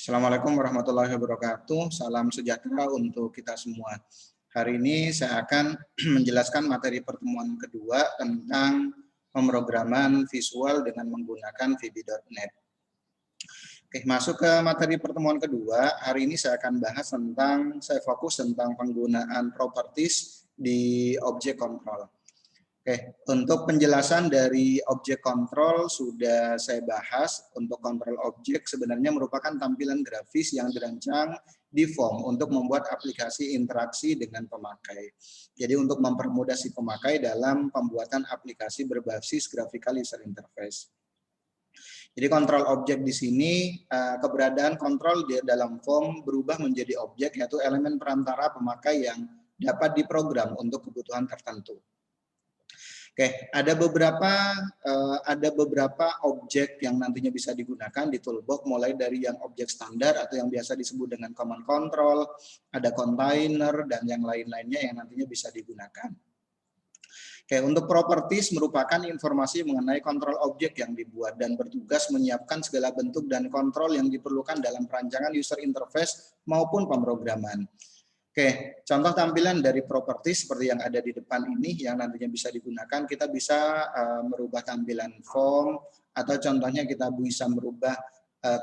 Assalamualaikum warahmatullahi wabarakatuh. Salam sejahtera untuk kita semua. Hari ini saya akan menjelaskan materi pertemuan kedua tentang pemrograman visual dengan menggunakan VB.NET. Oke, masuk ke materi pertemuan kedua. Hari ini saya akan bahas saya fokus tentang penggunaan properties di object control. Oke, untuk penjelasan dari object control sudah saya bahas. Untuk control object sebenarnya merupakan tampilan grafis yang dirancang di form untuk membuat aplikasi interaksi dengan pemakai. Jadi untuk mempermudah si pemakai dalam pembuatan aplikasi berbasis graphical user interface. Jadi kontrol objek di sini, keberadaan kontrol di dalam form berubah menjadi objek, yaitu elemen perantara pemakai yang dapat diprogram untuk kebutuhan tertentu. Oke, ada beberapa objek yang nantinya bisa digunakan di toolbox, mulai dari yang objek standar atau yang biasa disebut dengan command control, ada container dan yang lain-lainnya yang nantinya bisa digunakan. Oke, untuk properties merupakan informasi mengenai kontrol objek yang dibuat dan bertugas menyiapkan segala bentuk dan kontrol yang diperlukan dalam perancangan user interface maupun pemrograman. Oke, contoh tampilan dari properties seperti yang ada di depan ini yang nantinya bisa digunakan, kita bisa merubah tampilan form atau contohnya kita bisa merubah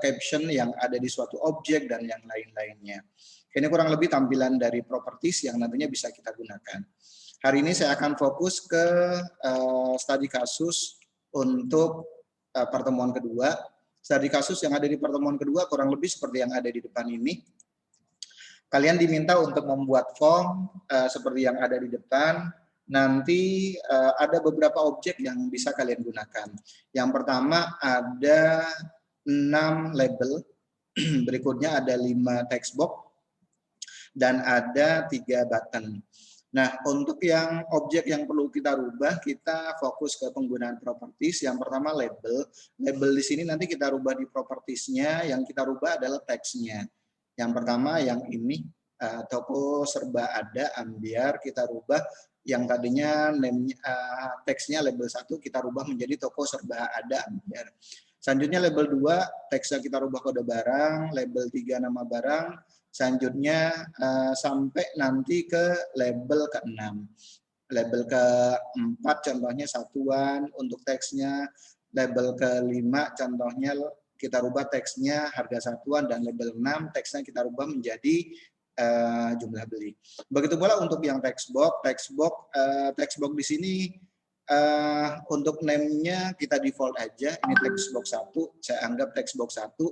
caption yang ada di suatu objek dan yang lain-lainnya. Ini kurang lebih tampilan dari properties yang nantinya bisa kita gunakan. Hari ini saya akan fokus ke studi kasus untuk pertemuan kedua. Studi kasus yang ada di pertemuan kedua kurang lebih seperti yang ada di depan ini. Kalian diminta untuk membuat form seperti yang ada di depan. Nanti ada beberapa objek yang bisa kalian gunakan. Yang pertama ada 6 label, berikutnya ada 5 text box, dan ada 3 button. Nah, untuk yang objek yang perlu kita rubah, kita fokus ke penggunaan properties. Yang pertama label. Label di sini nanti kita rubah di propertiesnya, yang kita rubah adalah teksnya. Yang pertama yang ini, toko serba ada ambiar, kita rubah yang tadinya teksnya label 1 kita rubah menjadi toko serba ada ambiar. Selanjutnya label 2 teksnya kita rubah kode barang, label 3 nama barang, selanjutnya sampai nanti ke label ke-6. Label ke-4 contohnya satuan untuk teksnya, label ke-5 contohnya kita rubah teksnya harga satuan, dan label 6 teksnya kita rubah menjadi jumlah beli. Begitu pula untuk yang text box di sini untuk name-nya kita default aja, ini text box 1, saya anggap text box 1.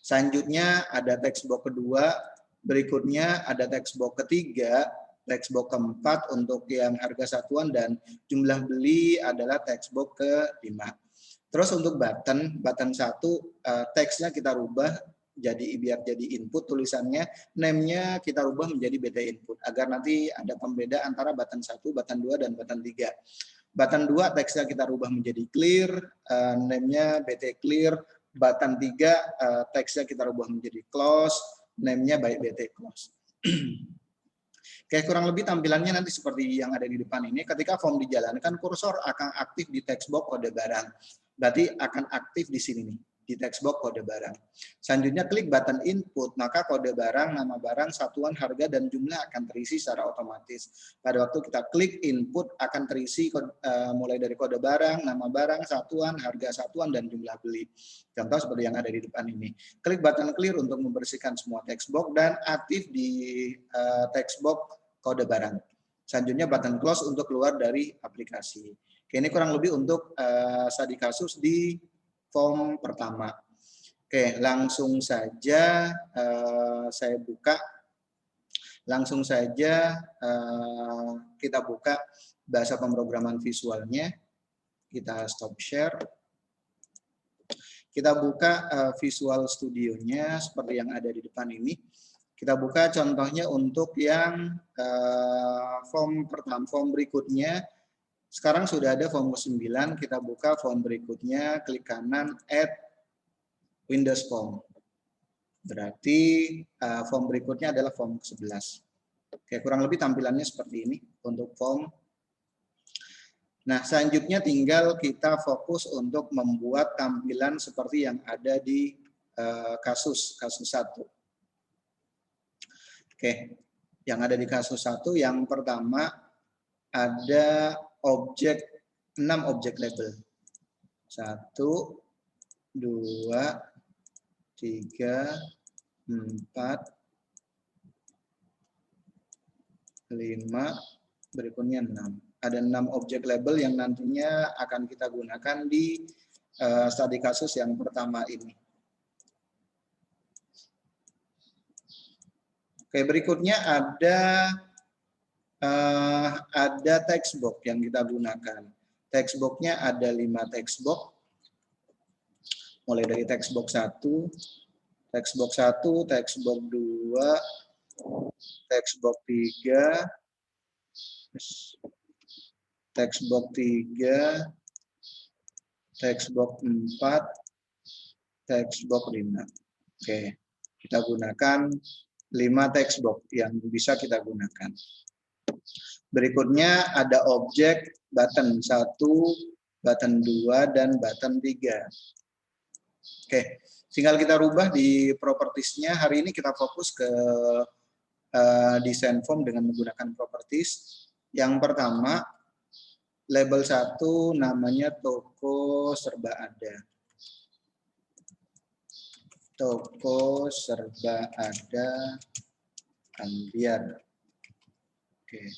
Selanjutnya ada text box kedua, berikutnya ada text box ketiga, text box keempat untuk yang harga satuan, dan jumlah beli adalah text box ke-5. Terus untuk button 1 teksnya kita rubah biar jadi input tulisannya, name-nya kita rubah menjadi BT input agar nanti ada pembeda antara button 1, button 2 dan button 3. Button 2 teksnya kita rubah menjadi clear, name-nya BT clear. Button 3 teksnya kita rubah menjadi close, name-nya by BT close. Oke, kurang lebih tampilannya nanti seperti yang ada di depan ini. Ketika form dijalankan, kursor akan aktif di text box kode barang. Berarti akan aktif di sini nih, di text box kode barang. Selanjutnya klik button input, maka kode barang, nama barang, satuan, harga, dan jumlah akan terisi secara otomatis. Pada waktu kita klik input akan terisi mulai dari kode barang, nama barang, satuan, harga satuan, dan jumlah beli. Contoh seperti yang ada di depan ini. Klik button clear untuk membersihkan semua text box dan aktif di text box kode barang. Selanjutnya button close untuk keluar dari aplikasi. Oke, ini kurang lebih untuk studi kasus di form pertama. Oke, langsung saja saya buka. Langsung saja kita buka bahasa pemrograman visualnya. Kita stop share. Kita buka Visual Studio-nya seperti yang ada di depan ini. Kita buka contohnya untuk yang form pertama, form berikutnya. Sekarang sudah ada form ke-9, kita buka form berikutnya, klik kanan, add Windows Form. Berarti form berikutnya adalah form ke-11. Oke, kurang lebih tampilannya seperti ini untuk form. Nah, selanjutnya tinggal kita fokus untuk membuat tampilan seperti yang ada di kasus 1. Oke, yang ada di kasus 1 yang pertama ada 6 objek label. 1, 2, 3, 4, 5, berikutnya 6. Ada 6 objek label yang nantinya akan kita gunakan di studi kasus yang pertama ini. Oke, berikutnya ada text box yang kita gunakan. Text box-nya ada 5 text box. Mulai dari text box 1, text box 1, text box 2, text box 3, text box 3, text box 4, text box 5. Oke, kita gunakan 5 text box yang bisa kita gunakan. Berikutnya ada objek button 1, button 2, dan button 3. Oke, tinggal kita rubah di propertiesnya. Hari ini kita fokus ke desain form dengan menggunakan properties. Yang pertama, label 1 namanya toko serba ada. Toko serba ada ambiar. Oke.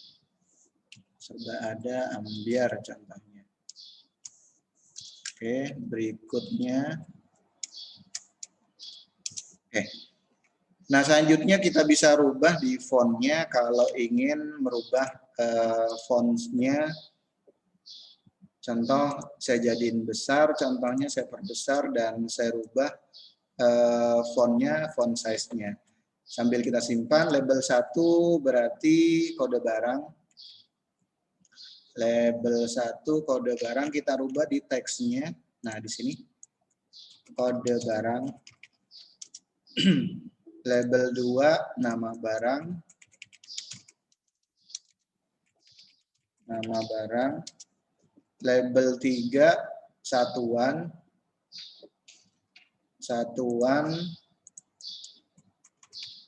Serba ada ambiar contohnya. Oke, berikutnya. Oke. Nah, selanjutnya kita bisa rubah di fontnya kalau ingin merubah fontnya. Contoh, saya jadiin besar, contohnya saya perbesar dan saya rubah fontnya, font size-nya. Sambil kita simpan, label 1 berarti kode barang. Label 1 kode barang kita rubah di teksnya. Nah, di sini kode barang. Label 2 nama barang. Nama barang. Label 3 satuan.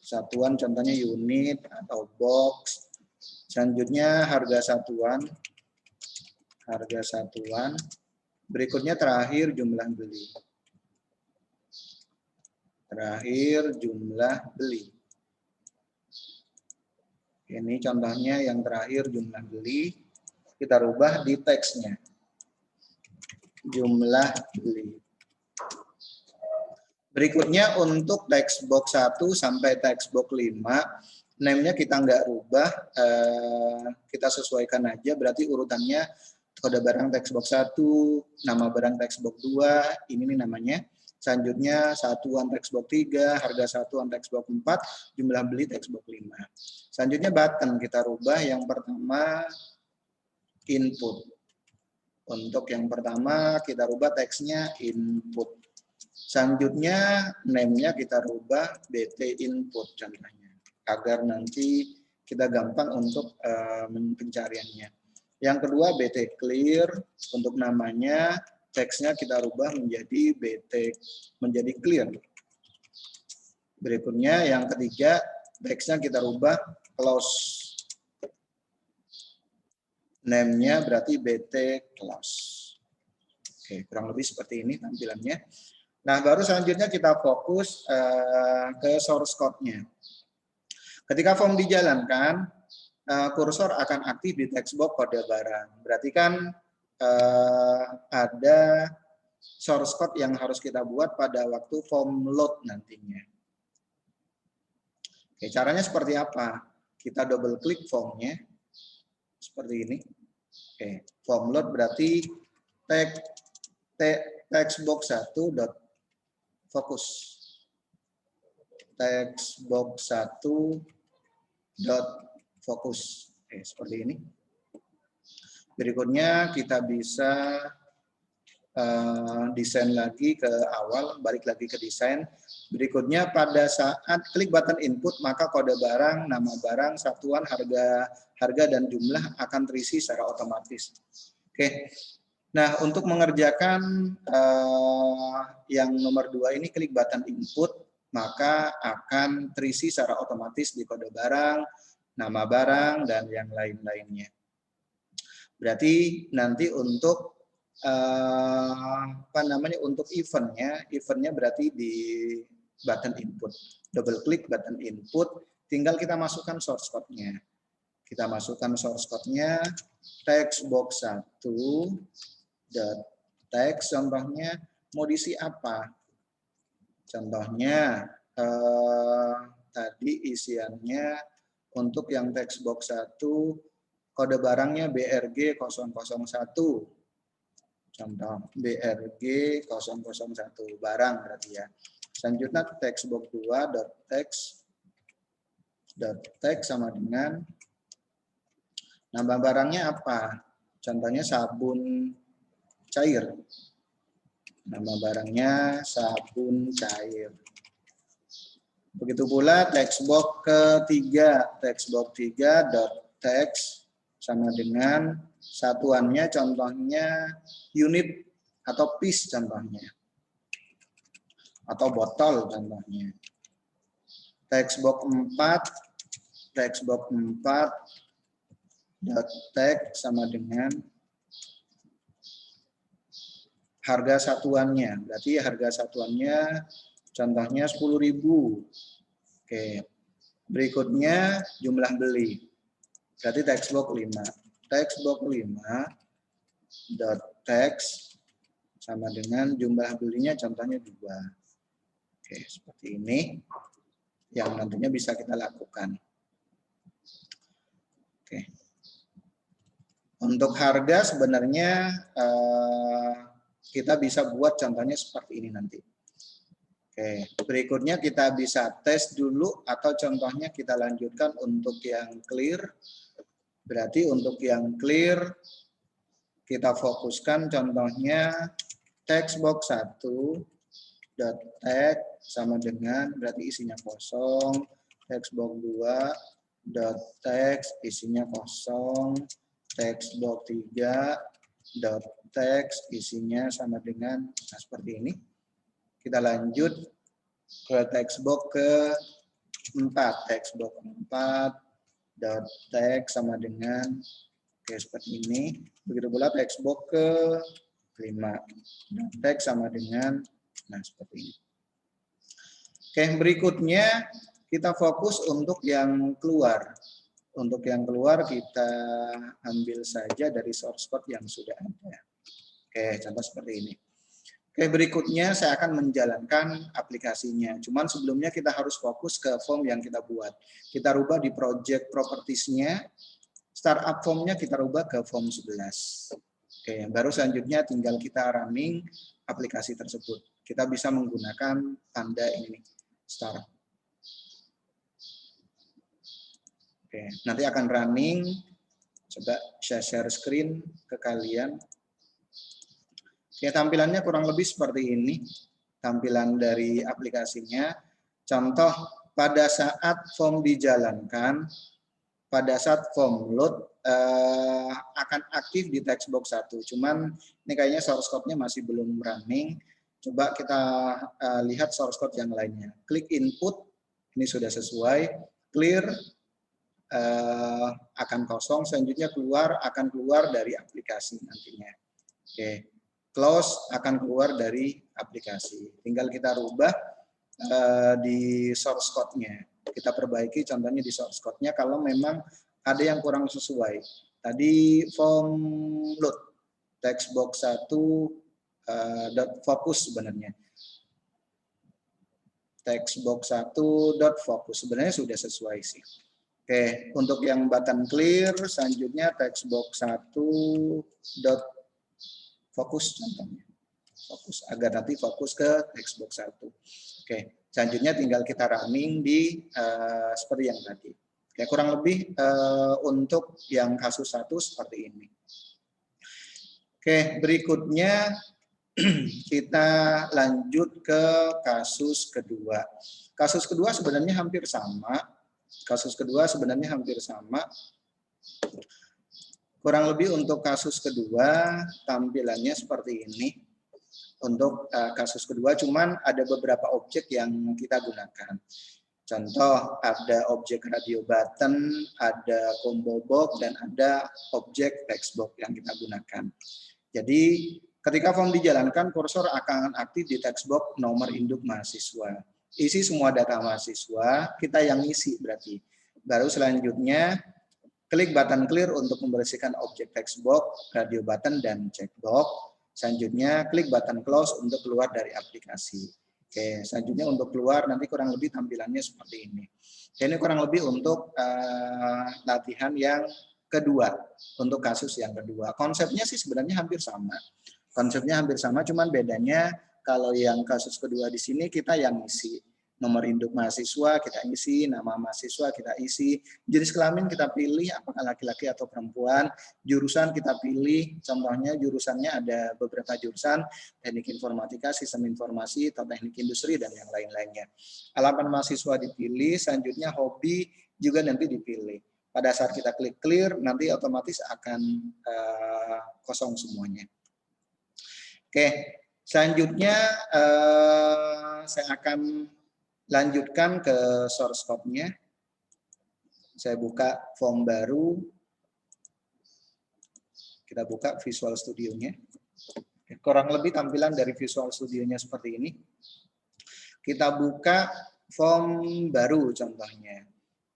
Satuan contohnya unit atau box. Selanjutnya harga satuan. Berikutnya terakhir jumlah beli. Ini contohnya yang terakhir jumlah beli. Kita rubah di teksnya. Jumlah beli. Berikutnya untuk text box 1 sampai text box 5, name-nya kita nggak rubah, kita sesuaikan aja, berarti urutannya kode barang text box 1, nama barang text box 2, ini nih namanya. Selanjutnya satuan text box 3, harga satuan text box 4, jumlah beli text box 5. Selanjutnya button kita rubah, yang pertama input. Untuk yang pertama kita rubah teksnya input. Selanjutnya name-nya kita rubah BT input contohnya, agar nanti kita gampang untuk pencariannya. Yang kedua BT clear, untuk namanya teksnya kita rubah menjadi clear. Berikutnya yang ketiga teksnya kita rubah close. Name-nya berarti BT close. Oke, kurang lebih seperti ini tampilannya. Nah, baru selanjutnya kita fokus ke source code-nya. Ketika form dijalankan, kursor akan aktif di text box kode barang. Berarti kan ada source code yang harus kita buat pada waktu form load nantinya. Oke, caranya seperti apa? Kita double klik formnya. Seperti ini. Oke, form load berarti text box 1 dot fokus. Text box 1 dot fokus. Oke, seperti ini. Berikutnya kita bisa desain lagi ke awal, balik lagi ke desain. Berikutnya pada saat klik button input, maka kode barang, nama barang, satuan, harga dan jumlah akan terisi secara otomatis. Oke. Nah, untuk mengerjakan yang nomor 2 ini, klik button input, maka akan terisi secara otomatis di kode barang, nama barang, dan yang lain-lainnya. Berarti nanti untuk untuk eventnya berarti di button input. Double klik button input, tinggal kita masukkan source code-nya. Kita masukkan source code-nya, textbox 1 text, contohnya mau diisi apa? Contohnya tadi isiannya untuk yang textbox 1 kode barangnya BRG 001. Contoh BRG 001 barang berarti ya. Selanjutnya textbox 2.text sama dengan nama barangnya apa? Contohnya sabun cair. Nama barangnya sabun cair. Begitu pula textbox ketiga, textbox 3.text sama dengan satuannya, contohnya unit atau piece contohnya. Atau botol contohnya. Textbox 4.text sama dengan harga satuannya, berarti harga satuannya contohnya 10.000. Oke. Berikutnya jumlah beli. Berarti textbox 5. Textbox 5.text sama dengan jumlah belinya contohnya 2. Oke, seperti ini yang nantinya bisa kita lakukan. Oke. Untuk harga sebenarnya kita bisa buat contohnya seperti ini nanti. Oke, berikutnya kita bisa tes dulu atau contohnya kita lanjutkan untuk yang clear. Berarti untuk yang clear kita fokuskan contohnya textbox 1.text sama dengan berarti isinya kosong, textbox 2.text isinya kosong, textbox 3.text isinya sama dengan seperti ini. Kita lanjut ke textbox ke-4. Textbox 4.text sama dengan seperti ini. Begitu pula textbox ke-5. Text sama dengan seperti ini. Oke, berikutnya kita fokus untuk yang keluar. Untuk yang keluar kita ambil saja dari source code yang sudah ada. Oke, contoh seperti ini. Oke, berikutnya saya akan menjalankan aplikasinya. Cuman sebelumnya kita harus fokus ke form yang kita buat. Kita rubah di project properties-nya. Startup form-nya kita rubah ke form 11. Oke, baru selanjutnya tinggal kita running aplikasi tersebut. Kita bisa menggunakan tanda ini, start. Oke, nanti akan running. Coba saya share screen ke kalian. Ya, tampilannya kurang lebih seperti ini, tampilan dari aplikasinya. Contoh, pada saat form dijalankan, pada saat form load akan aktif di textbox 1. Cuman ini kayaknya source code-nya masih belum running. Coba kita lihat source code yang lainnya. Klik input, ini sudah sesuai. Clear akan kosong, selanjutnya akan keluar dari aplikasi nantinya. Oke. Close akan keluar dari aplikasi. Tinggal kita rubah di source code-nya. Kita perbaiki contohnya di source code-nya kalau memang ada yang kurang sesuai. Tadi form load textbox 1 .focus sebenarnya. Textbox 1 .focus sebenarnya sudah sesuai sih. Oke, untuk yang button clear selanjutnya textbox 1 fokus contohnya. Fokus agar nanti fokus ke textbox 1. Oke, selanjutnya tinggal kita running di seperti yang tadi. Oke, kurang lebih untuk yang kasus 1 seperti ini. Oke, berikutnya kita lanjut ke kasus kedua. Kasus kedua sebenarnya hampir sama. Kurang lebih untuk kasus kedua tampilannya seperti ini. Untuk kasus kedua cuman ada beberapa objek yang kita gunakan. Contoh ada objek radio button, ada combo box, dan ada objek text box yang kita gunakan. Jadi ketika form dijalankan, kursor akan aktif di text box nomor induk mahasiswa. Isi semua data mahasiswa, kita yang isi berarti. Baru selanjutnya klik button clear untuk membersihkan objek text box, radio button, dan checkbox. Selanjutnya klik button close untuk keluar dari aplikasi. Oke, selanjutnya untuk keluar nanti kurang lebih tampilannya seperti ini. Ini kurang lebih untuk latihan yang kedua, untuk kasus yang kedua. Konsepnya sih sebenarnya hampir sama. Konsepnya hampir sama, cuman bedanya kalau yang kasus kedua di sini kita yang isi. Nomor induk mahasiswa kita isi, nama mahasiswa kita isi, jenis kelamin kita pilih apakah laki-laki atau perempuan, jurusan kita pilih, contohnya jurusannya ada beberapa jurusan, teknik informatika, sistem informasi, atau teknik industri, dan yang lain-lainnya. Alamat mahasiswa dipilih, selanjutnya hobi juga nanti dipilih. Pada saat kita klik clear, nanti otomatis akan kosong semuanya. Oke, selanjutnya saya akan lanjutkan ke source code-nya. Saya buka form baru. Kita buka Visual Studio-nya. Kurang lebih tampilan dari Visual Studio-nya seperti ini. Kita buka form baru contohnya.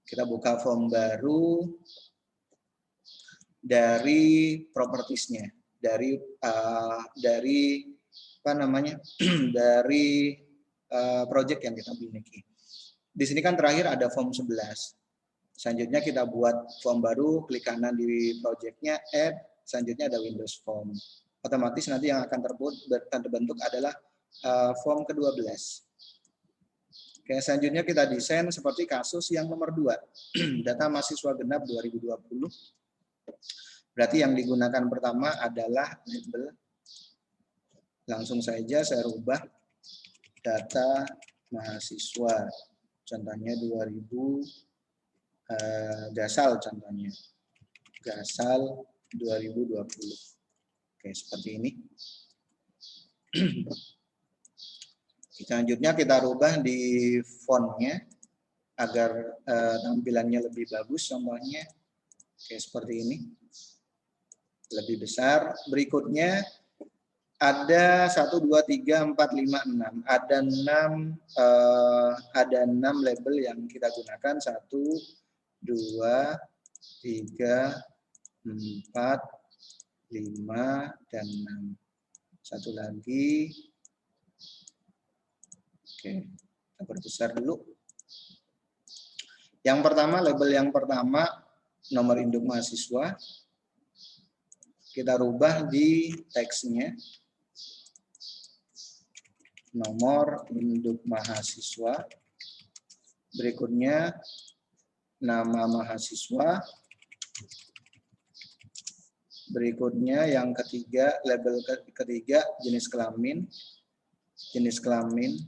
Kita buka form baru dari properties-nya, dari apa namanya? dari project yang kita miliki. Di sini kan terakhir ada form 11. Selanjutnya kita buat form baru, klik kanan di project-nya, add, selanjutnya ada Windows Form. Otomatis nanti yang akan terbentuk adalah form ke-12. Oke, selanjutnya kita desain seperti kasus yang nomor 2. Data mahasiswa genap 2020. Berarti yang digunakan pertama adalah label. Langsung saja saya rubah data mahasiswa, contohnya 2000 Gasal, contohnya Gasal 2020. Oke, seperti ini. Selanjutnya kita rubah di fontnya agar tampilannya lebih bagus, contohnya oke seperti ini, lebih besar. Berikutnya ada 1, 2, 3, 4, 5, 6. Ada 6 label yang kita gunakan. 1, 2, 3, 4, 5, dan 6. Satu lagi. Oke, kita perbesar dulu. Yang pertama, label yang pertama, nomor induk mahasiswa. Kita rubah di teksnya. Nomor induk mahasiswa. Berikutnya nama mahasiswa. Berikutnya yang ketiga, label ketiga jenis kelamin. Jenis kelamin.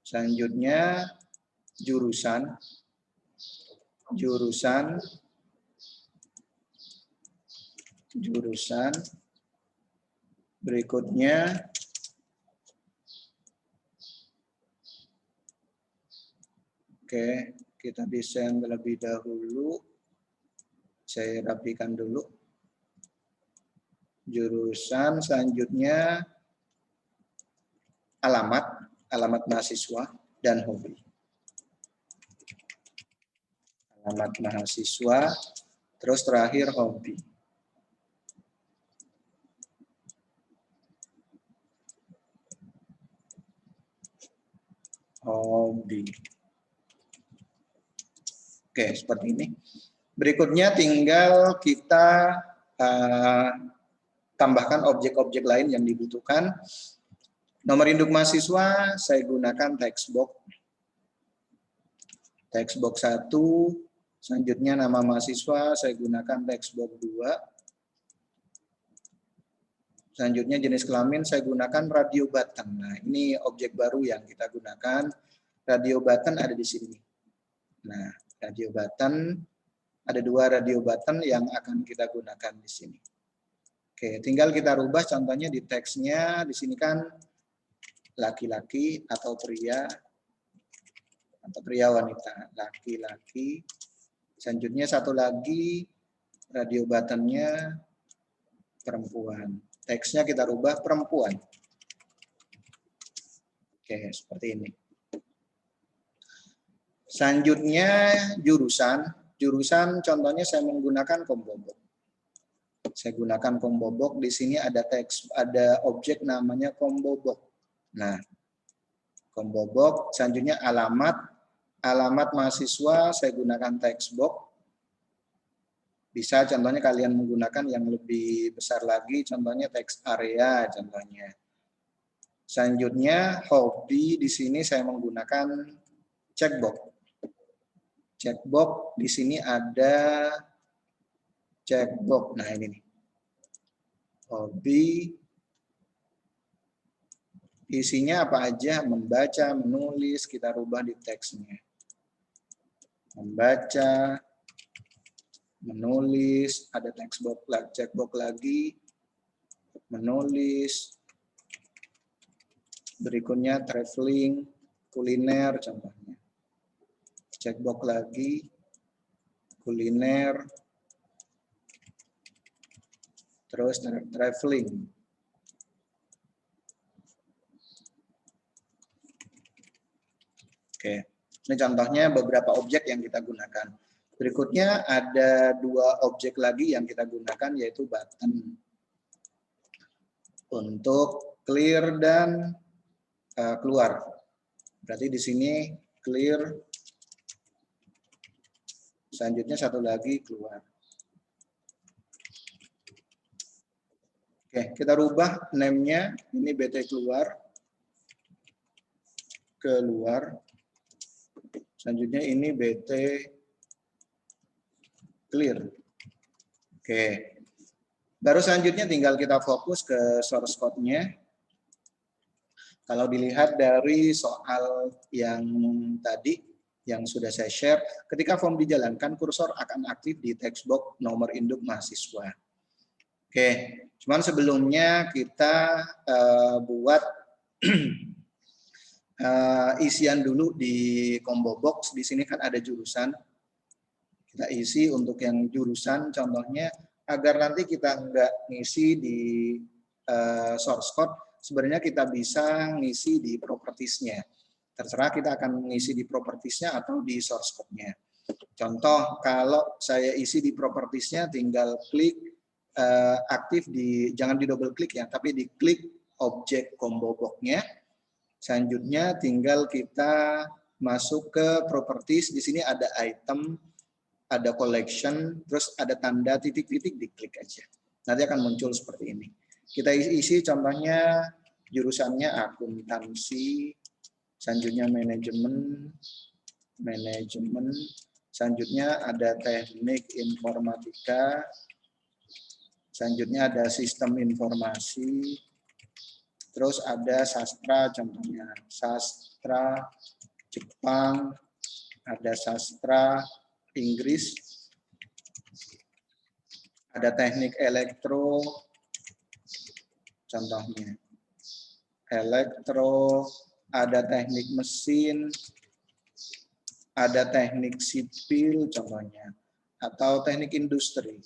Selanjutnya jurusan. Jurusan. Berikutnya oke, kita desain terlebih dahulu. Saya rapikan dulu. Jurusan, selanjutnya alamat mahasiswa dan hobi. Alamat mahasiswa, terus terakhir hobi. Hobi. Oke, seperti ini. Berikutnya tinggal kita tambahkan objek-objek lain yang dibutuhkan. Nomor induk mahasiswa saya gunakan text box. Text box 1. Selanjutnya nama mahasiswa saya gunakan text box 2. Selanjutnya jenis kelamin saya gunakan radio button. Nah, ini objek baru yang kita gunakan. Radio button ada di sini. Nah, radio button Ada 2 radio button yang akan kita gunakan di sini. Oke, tinggal kita rubah contohnya di teksnya. Di sini kan laki-laki atau pria wanita, laki-laki. Selanjutnya satu lagi radio buttonnya perempuan. Teksnya kita rubah perempuan. Oke, seperti ini. Selanjutnya jurusan contohnya saya menggunakan combo box. Saya gunakan combo box. Di sini ada teks, ada objek namanya combo box. Nah, combo box. Selanjutnya alamat mahasiswa saya gunakan text box. Bisa contohnya kalian menggunakan yang lebih besar lagi, contohnya text area contohnya. Selanjutnya hobi, di sini saya menggunakan checkbox. Checkbox di sini ada checkbox. Nah, ini nih. Hobi isinya apa aja? Membaca, menulis, kita rubah di teksnya. Membaca, menulis, ada textbox, checkbox lagi, menulis. Berikutnya traveling, kuliner contohnya. Checkbox lagi, kuliner, terus traveling. Oke, ini contohnya beberapa objek yang kita gunakan. Berikutnya ada 2 objek lagi yang kita gunakan, yaitu button. Untuk clear dan keluar. Berarti di sini clear. Selanjutnya satu lagi keluar. Oke, kita rubah name-nya. Ini BT keluar. Keluar. Selanjutnya ini BT clear. Oke. Baru selanjutnya tinggal kita fokus ke source code-nya. Kalau dilihat dari soal yang tadi, yang sudah saya share, ketika form dijalankan, kursor akan aktif di text box nomor induk mahasiswa. Oke, cuman sebelumnya kita buat isian dulu di combo box. Di sini kan ada jurusan. Kita isi untuk yang jurusan, contohnya agar nanti kita nggak ngisi di source code, sebenarnya kita bisa ngisi di propertiesnya. Terserah kita akan mengisi di propertiesnya atau di source code-nya. Contoh, kalau saya isi di propertiesnya, tinggal klik aktif di, jangan di double klik ya, tapi di klik objek combo box-nya. Selanjutnya tinggal kita masuk ke properties. Di sini ada item, ada collection, terus ada tanda titik-titik, diklik aja. Nanti akan muncul seperti ini. Kita isi contohnya jurusannya akuntansi, selanjutnya manajemen, selanjutnya ada teknik informatika, selanjutnya ada sistem informasi, terus ada sastra, contohnya sastra Jepang, ada sastra Inggris, ada teknik elektro, contohnya elektro, ada teknik mesin, ada teknik sipil contohnya, atau teknik industri.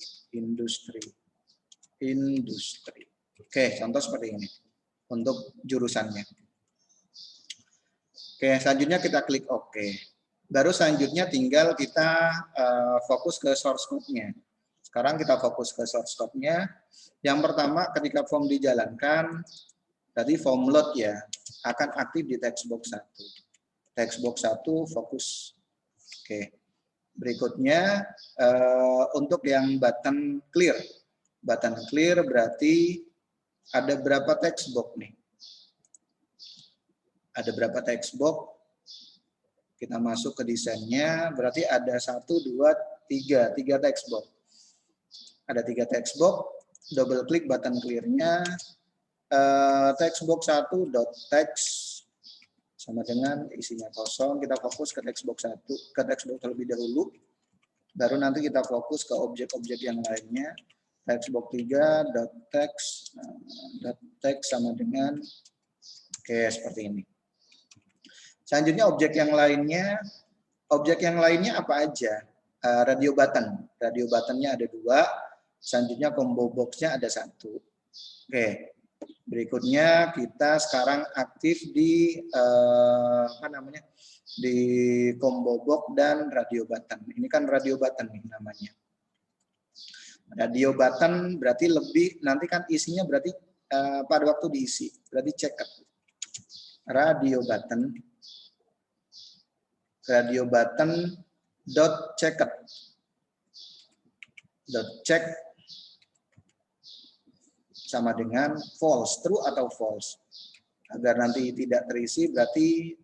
Oke, contoh seperti ini untuk jurusannya. Oke, selanjutnya kita klik OK. Baru selanjutnya tinggal kita fokus ke source code-nya. Sekarang kita fokus ke source code-nya. Yang pertama, ketika form dijalankan, tadi form load ya, akan aktif di textbox 1. Textbox 1 fokus. Oke. Berikutnya untuk yang button clear. Button clear berarti ada berapa textbox nih? Ada berapa textbox? Kita masuk ke desainnya, berarti ada 1, 2, 3 textbox. Ada 3 textbox, double klik button clear-nya. Textbox 1.text sama dengan isinya kosong. Kita fokus ke textbox 1, ke textbox terlebih dahulu. Baru nanti kita fokus ke objek-objek yang lainnya. Textbox 3 .text sama dengan seperti ini. Selanjutnya objek yang lainnya apa aja? Radio button. Radio buttonnya ada 2. Selanjutnya combo box-nya ada 1. Berikutnya kita sekarang aktif di di combo box dan radio button. Ini kan radio button nih namanya. Radio button berarti lebih, nanti kan isinya berarti pada waktu diisi, berarti checked. Radio button dot check sama dengan false, true atau false. Agar nanti tidak terisi berarti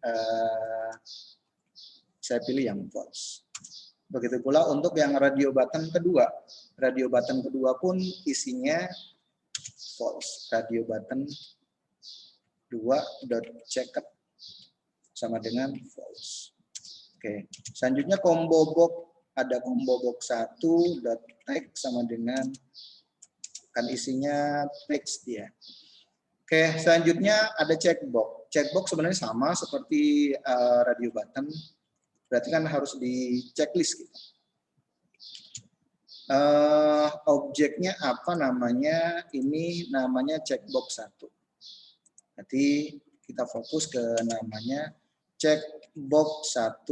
saya pilih yang false. Begitu pula untuk yang radio button kedua. Radio button kedua pun isinya false. Radio button 2.checked sama dengan false. Selanjutnya combo box, ada combo box 1.text sama dengan kan isinya teks dia. Selanjutnya ada checkbox. Checkbox sebenarnya sama seperti radio button. Berarti kan harus di checklist gitu. Objeknya apa namanya? Ini namanya checkbox 1. Berarti kita fokus ke namanya checkbox 1.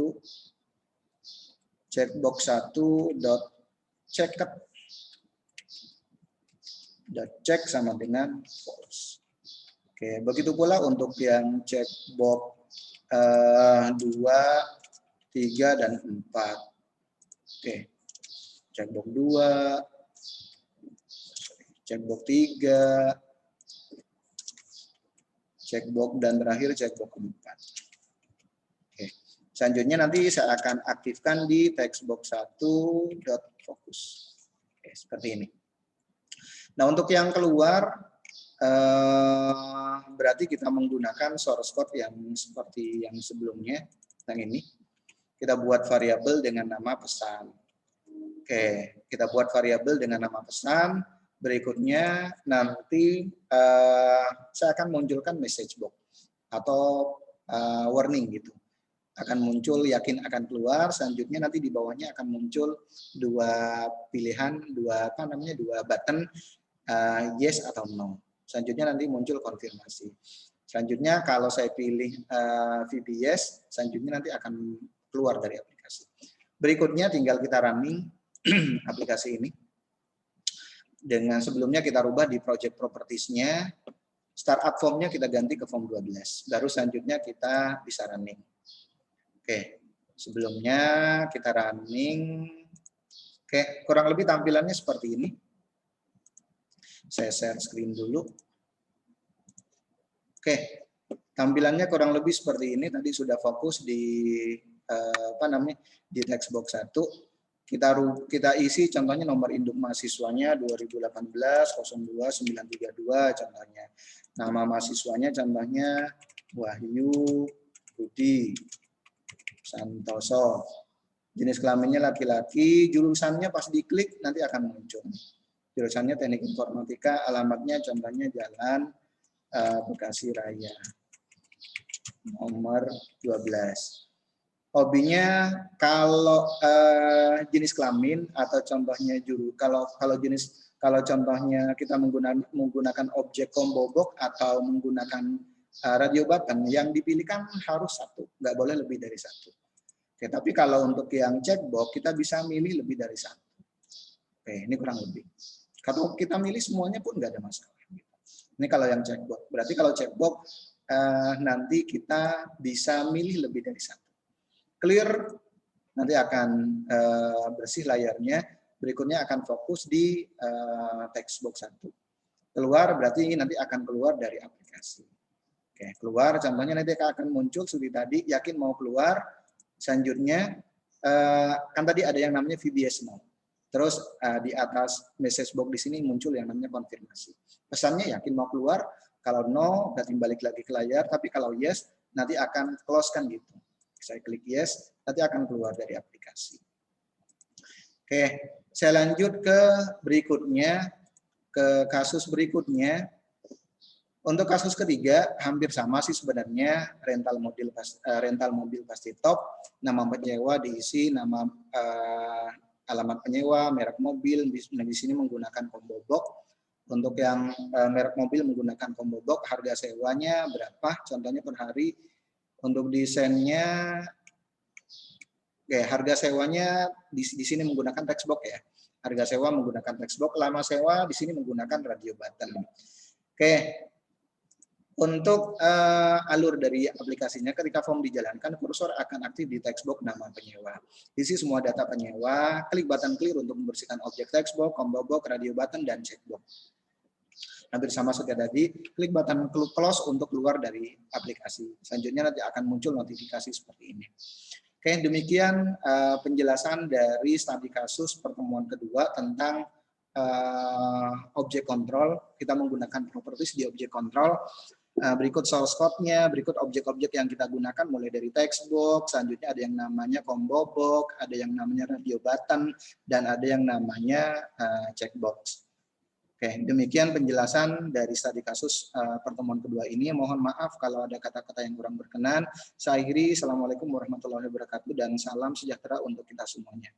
Checkbox 1.checked. Check sama dengan false. Begitu pula untuk yang checkbox 2, 3 dan 4. Checkbox 2, checkbox 3, checkbox dan terakhir checkbox 4. Selanjutnya nanti saya akan aktifkan di textbox 1.focus. Seperti ini. Nah, untuk yang keluar berarti kita menggunakan source code yang seperti yang sebelumnya. Yang ini kita buat variabel dengan nama pesan. Kita buat variabel dengan nama pesan. Berikutnya nanti saya akan munculkan message box atau warning gitu. Akan muncul yakin akan keluar. Selanjutnya nanti di bawahnya akan muncul 2 pilihan, 2 button yes atau no. Selanjutnya nanti muncul konfirmasi. Selanjutnya kalau saya pilih VB yes, selanjutnya nanti akan keluar dari aplikasi. Berikutnya tinggal kita running aplikasi ini. Dengan sebelumnya kita rubah di project properties-nya, startup form-nya kita ganti ke form 12. Baru selanjutnya kita bisa running. Sebelumnya kita running. Kurang lebih tampilannya seperti ini. Saya share screen dulu. Tampilannya kurang lebih seperti ini. Tadi sudah fokus di di textbox 1. Kita isi contohnya nomor induk mahasiswanya 2018-02-932 contohnya. Nama mahasiswanya contohnya Wahyu Budi Santoso. Jenis kelaminnya laki-laki, jurusannya pas diklik nanti akan muncul. Jurusannya Teknik Informatika, alamatnya contohnya Jalan Bekasi Raya. Nomor 12. Hobinya kalau jenis kelamin atau contohnya kalau contohnya kita menggunakan objek combo box atau menggunakan radio button, yang dipilihkan harus 1, nggak boleh lebih dari 1. Tapi kalau untuk yang checkbox kita bisa milih lebih dari 1. Ini kurang lebih. Kalau kita milih semuanya pun nggak ada masalah. Ini kalau yang checkbox. Berarti kalau checkbox nanti kita bisa milih lebih dari 1. Clear, nanti akan bersih layarnya. Berikutnya akan fokus di textbox 1. Keluar berarti nanti akan keluar dari aplikasi. Keluar contohnya nanti akan muncul seperti tadi, yakin mau keluar. Selanjutnya kan tadi ada yang namanya VBS now. Terus di atas message box di sini muncul yang namanya konfirmasi. Pesannya yakin mau keluar, kalau no berarti balik lagi ke layar, tapi kalau yes nanti akan close kan gitu. Saya klik yes, nanti akan keluar dari aplikasi. Oke, saya lanjut ke berikutnya, ke kasus berikutnya. Untuk kasus ketiga hampir sama sih sebenarnya, rental mobil pasti top, nama penyewa diisi nama alamat penyewa, merek mobil, di sini menggunakan combo box. Untuk yang merek mobil menggunakan combo box, harga sewanya berapa? Contohnya per hari. Untuk desainnya, harga sewanya di sini menggunakan textbox ya. Harga sewa menggunakan textbox, lama sewa di sini menggunakan radio button. Oke. Untuk alur dari aplikasinya, ketika form dijalankan, kursor akan aktif di textbox nama penyewa. Isi semua data penyewa, klik button clear untuk membersihkan objek textbox, combo box, radio button, dan checkbox. Hampir sama seperti tadi, klik button close untuk keluar dari aplikasi. Selanjutnya nanti akan muncul notifikasi seperti ini. Oke, demikian penjelasan dari studi kasus pertemuan kedua tentang objek kontrol. Kita menggunakan properties di objek kontrol. Berikut source code-nya, berikut objek-objek yang kita gunakan mulai dari textbox, selanjutnya ada yang namanya combo box, ada yang namanya radio button, dan ada yang namanya checkbox. Oke, demikian penjelasan dari studi kasus pertemuan kedua ini. Mohon maaf kalau ada kata-kata yang kurang berkenan. Saya akhiri, Assalamualaikum warahmatullahi wabarakatuh, dan salam sejahtera untuk kita semuanya.